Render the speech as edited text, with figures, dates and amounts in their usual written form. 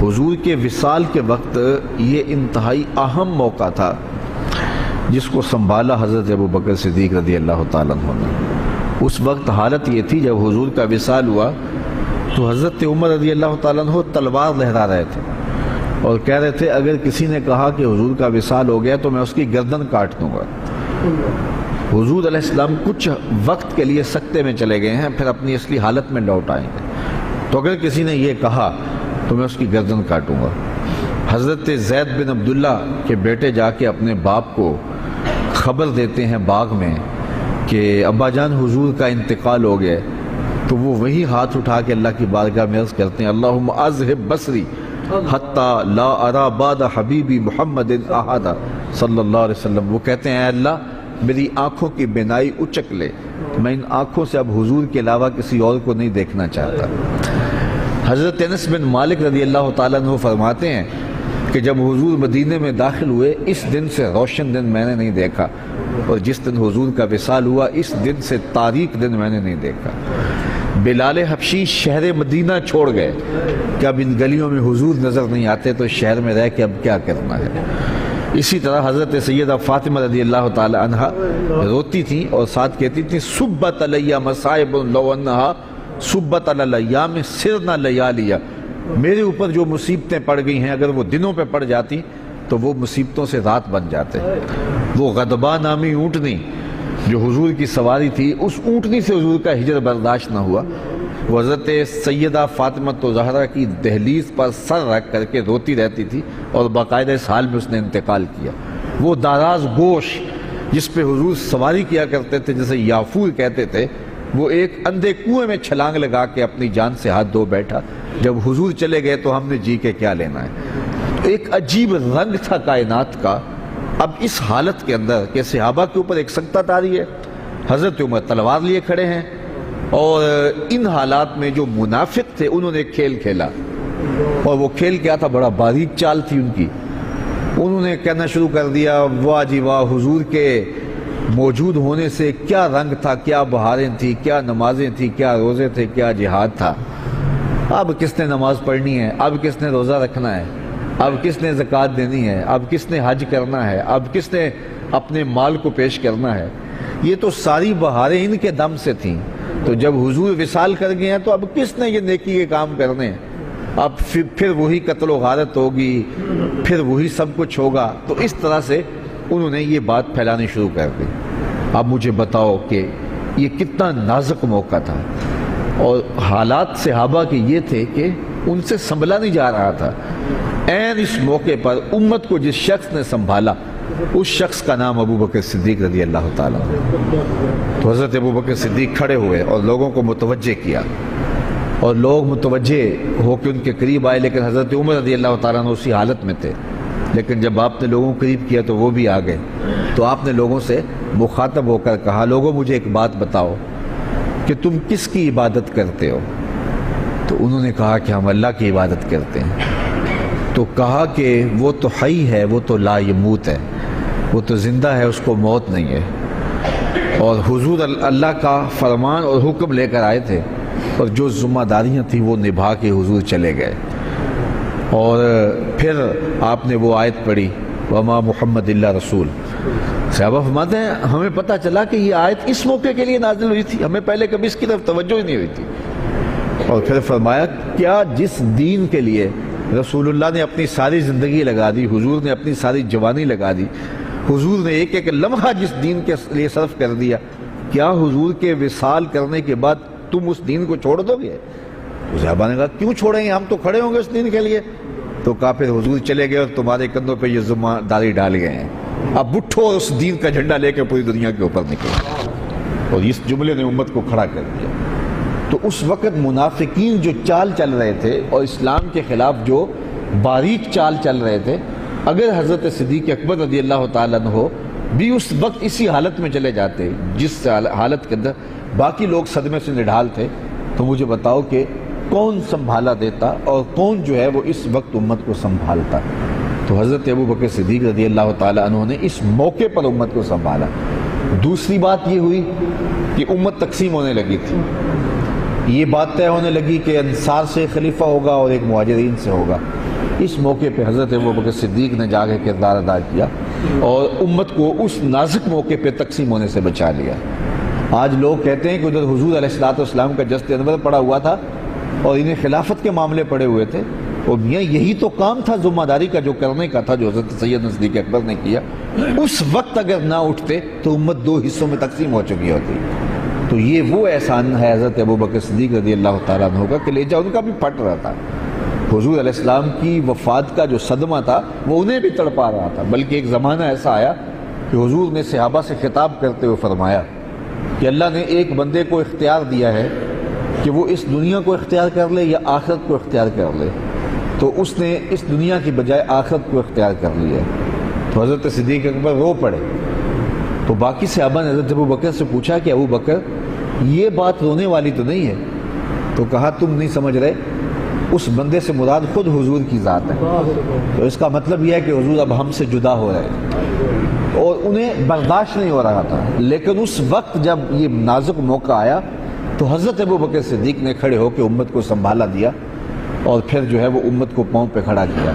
حضور کے وصال کے وقت یہ انتہائی اہم موقع تھا جس کو سنبھالا حضرت ابوبکر صدیق رضی اللہ تعالیٰ عنہ نے۔ اس وقت حالت یہ تھی جب حضور کا وصال ہوا تو حضرت عمر رضی اللہ تعالیٰ عنہ تلوار لہرا رہے تھے اور کہہ رہے تھے اگر کسی نے کہا کہ حضور کا وصال ہو گیا تو میں اس کی گردن کاٹ دوں گا۔ حضور علیہ السلام کچھ وقت کے لیے سکتے میں چلے گئے ہیں، پھر اپنی اصلی حالت میں لوٹ آئیں گے، تو اگر کسی نے یہ کہا تو میں اس کی گردن کاٹوں گا۔ حضرت زید بن عبداللہ کے بیٹے جا کے اپنے باپ کو خبر دیتے ہیں باغ میں کہ ابا جان حضور کا انتقال ہو گیا، تو وہ وہی ہاتھ اٹھا کے اللہ کی بارگاہ میں عرض کرتے ہیں اللہم اذہب بصری حتی لا ارا بعد حبیبی محمد احدا صلی اللہ علیہ وسلم۔ وہ کہتے ہیں اے اللہ میری آنکھوں کی بینائی اچک لے، میں ان آنکھوں سے اب حضور کے علاوہ کسی اور کو نہیں دیکھنا چاہتا۔ حضرت انس بن مالک رضی اللہ تعالیٰ عنہ فرماتے ہیں کہ جب حضور مدینے میں داخل ہوئے اس دن سے روشن دن میں نے نہیں دیکھا، اور جس دن حضور کا وصال ہوا اس دن سے تاریک دن میں نے نہیں دیکھا۔ بلال حبشی شہر مدینہ چھوڑ گئے کہ اب ان گلیوں میں حضور نظر نہیں آتے تو شہر میں رہ کے اب کیا کرنا ہے۔ اسی طرح حضرت سیدہ فاطمہ رضی اللہ تعالی عنہ روتی تھیں اور ساتھ کہتی تھیں صبت علیہ مصائب لو انہا صبت علی الایام سرنا لیالیا، میرے اوپر جو مصیبتیں پڑ گئی ہیں اگر وہ دنوں پہ پڑ جاتی تو وہ مصیبتوں سے رات بن جاتے۔ وہ غضبہ نامی اونٹنی جو حضور کی سواری تھی، اس اونٹنی سے حضور کا ہجر برداشت نہ ہوا، وہ حضرت سیدہ فاطمہ زہرا کی دہلیز پر سر رکھ کر کے روتی رہتی تھی اور باقاعدہ اس حال میں اس نے انتقال کیا۔ وہ داراز گوش جس پہ حضور سواری کیا کرتے تھے جسے یافور کہتے تھے، وہ ایک اندھے کنویں میں چھلانگ لگا کے اپنی جان سے ہاتھ دھو بیٹھا، جب حضور چلے گئے تو ہم نے جی کے کیا لینا ہے۔ ایک عجیب رنگ تھا کائنات کا۔ اب اس حالت کے اندر کہ صحابہ کے اوپر ایک سکتت آ رہی ہے، حضرت عمر تلوار لیے کھڑے ہیں، اور ان حالات میں جو منافق تھے انہوں نے کھیل کھیلا، اور وہ کھیل کیا تھا، بڑا باریک چال تھی ان کی۔ انہوں نے کہنا شروع کر دیا واہ جی واہ، حضور کے موجود ہونے سے کیا رنگ تھا، کیا بہاریں تھیں، کیا نمازیں تھیں، کیا روزے تھے، کیا جہاد تھا۔ اب کس نے نماز پڑھنی ہے، اب کس نے روزہ رکھنا ہے، اب کس نے زکوٰۃ دینی ہے، اب کس نے حج کرنا ہے، اب کس نے اپنے مال کو پیش کرنا ہے۔ یہ تو ساری بہاریں ان کے دم سے تھیں، تو جب حضور وصال کر گئے ہیں تو اب کس نے یہ نیکی کے کام کرنے ہیں۔ اب پھر وہی قتل و غارت ہوگی، پھر وہی سب کچھ ہوگا۔ تو اس طرح سے انہوں نے یہ بات پھیلانی شروع کر دی۔ اب مجھے بتاؤ کہ یہ کتنا نازک موقع تھا، اور حالات صحابہ کے یہ تھے کہ ان سے سنبھلا نہیں جا رہا تھا۔ عین اس موقع پر امت کو جس شخص نے سنبھالا اس شخص کا نام ابوبکر صدیق رضی اللہ تعالیٰ عنہ۔ تو حضرت ابوبکر صدیق کھڑے ہوئے اور لوگوں کو متوجہ کیا، اور لوگ متوجہ ہو کے ان کے قریب آئے، لیکن حضرت عمر رضی اللہ تعالیٰ عنہ اسی حالت میں تھے۔ لیکن جب آپ نے لوگوں کو قریب کیا تو وہ بھی آ گئے، تو آپ نے لوگوں سے مخاطب ہو کر کہا لوگوں مجھے ایک بات بتاؤ کہ تم کس کی عبادت کرتے ہو؟ تو انہوں نے کہا کہ ہم اللہ کی عبادت کرتے ہیں۔ تو کہا کہ وہ تو حی ہے، وہ تو لا یموت ہے، وہ تو زندہ ہے، اس کو موت نہیں ہے۔ اور حضور اللہ کا فرمان اور حکم لے کر آئے تھے، اور جو ذمہ داریاں تھیں وہ نبھا کے حضور چلے گئے۔ اور پھر آپ نے وہ آیت پڑھی وما محمد اللہ رسول۔ صحابہ فرماتے ہیں ہمیں پتہ چلا کہ یہ آیت اس موقع کے لیے نازل ہوئی تھی، ہمیں پہلے کبھی اس کی طرف توجہ ہی نہیں ہوئی تھی۔ اور پھر فرمایا کیا جس دین کے لیے رسول اللہ نے اپنی ساری زندگی لگا دی، حضور نے اپنی ساری جوانی لگا دی، حضور نے ایک ایک لمحہ جس دین کے لیے صرف کر دیا، کیا حضور کے وصال کرنے کے بعد تم اس دین کو چھوڑ دو گے؟ صحابہ نے کہا کیوں چھوڑیں گے، ہم تو کھڑے ہوں گے اس دین کے لیے۔ تو کہا پھر حضور چلے گئے اور تمہارے کندھوں پہ یہ ذمہ داری ڈال گئے ہیں، اب اٹھو اور اس دین کا جھنڈا لے کے پوری دنیا کے اوپر نکلو۔ اور اس جملے نے امت کو کھڑا کر دیا۔ تو اس وقت منافقین جو چال چل رہے تھے اور اسلام کے خلاف جو باریک چال چل رہے تھے، اگر حضرت صدیق اکبر رضی اللہ تعالیٰ عنہ بھی اس وقت اسی حالت میں چلے جاتے جس حالت کے اندر باقی لوگ صدمے سے نڈھال تھے، تو مجھے بتاؤ کہ کون سنبھالا دیتا اور کون جو ہے وہ اس وقت امت کو سنبھالتا۔ تو حضرت ابوبکر صدیق رضی اللہ تعالیٰ عنہ نے اس موقع پر امت کو سنبھالا۔ دوسری بات یہ ہوئی کہ امت تقسیم ہونے لگی تھی، یہ بات طے ہونے لگی کہ انصار سے خلیفہ ہوگا اور ایک مہاجرین سے ہوگا۔ اس موقع پہ حضرت ابوبکر صدیق نے جا کے کردار ادا کیا اور امت کو اس نازک موقع پہ تقسیم ہونے سے بچا لیا۔ آج لوگ کہتے ہیں کہ ادھر حضور علیہ الصلوۃ والسلام کا جست انور پڑا ہوا تھا اور انہیں خلافت کے معاملے پڑے ہوئے تھے، اور میاں یہی تو کام تھا ذمہ داری کا جو کرنے کا تھا، جو حضرت سید صدیق اکبر نے کیا۔ اس وقت اگر نہ اٹھتے تو امت دو حصوں میں تقسیم ہو چکی ہوتی۔ تو یہ وہ احسان ہے حضرت ابوبکر صدیق رضی اللہ تعالیٰ عنہ کا کہ کلیجہ ان کا بھی پھٹ رہا تھا۔ حضور علیہ السلام کی وفات کا جو صدمہ تھا وہ انہیں بھی تڑپا رہا تھا، بلکہ ایک زمانہ ایسا آیا کہ حضور نے صحابہ سے خطاب کرتے ہوئے فرمایا کہ اللہ نے ایک بندے کو اختیار دیا ہے کہ وہ اس دنیا کو اختیار کر لے یا آخرت کو اختیار کر لے، تو اس نے اس دنیا کی بجائے آخرت کو اختیار کر لیا۔ تو حضرت صدیق اکبر رو پڑے۔ تو باقی صحابہ نے حضرت ابوبکر سے پوچھا کہ ابوبکر یہ بات رونے والی تو نہیں ہے؟ تو کہا تم نہیں سمجھ رہے، اس بندے سے مراد خود حضور کی ذات ہے۔ تو اس کا مطلب یہ ہے کہ حضور اب ہم سے جدا ہو رہے ہیں، اور انہیں برداشت نہیں ہو رہا تھا۔ لیکن اس وقت جب یہ نازک موقع آیا تو حضرت ابوبکر صدیق نے کھڑے ہو کے امت کو سنبھالا دیا، اور پھر جو ہے وہ امت کو پاؤں پہ کھڑا کیا۔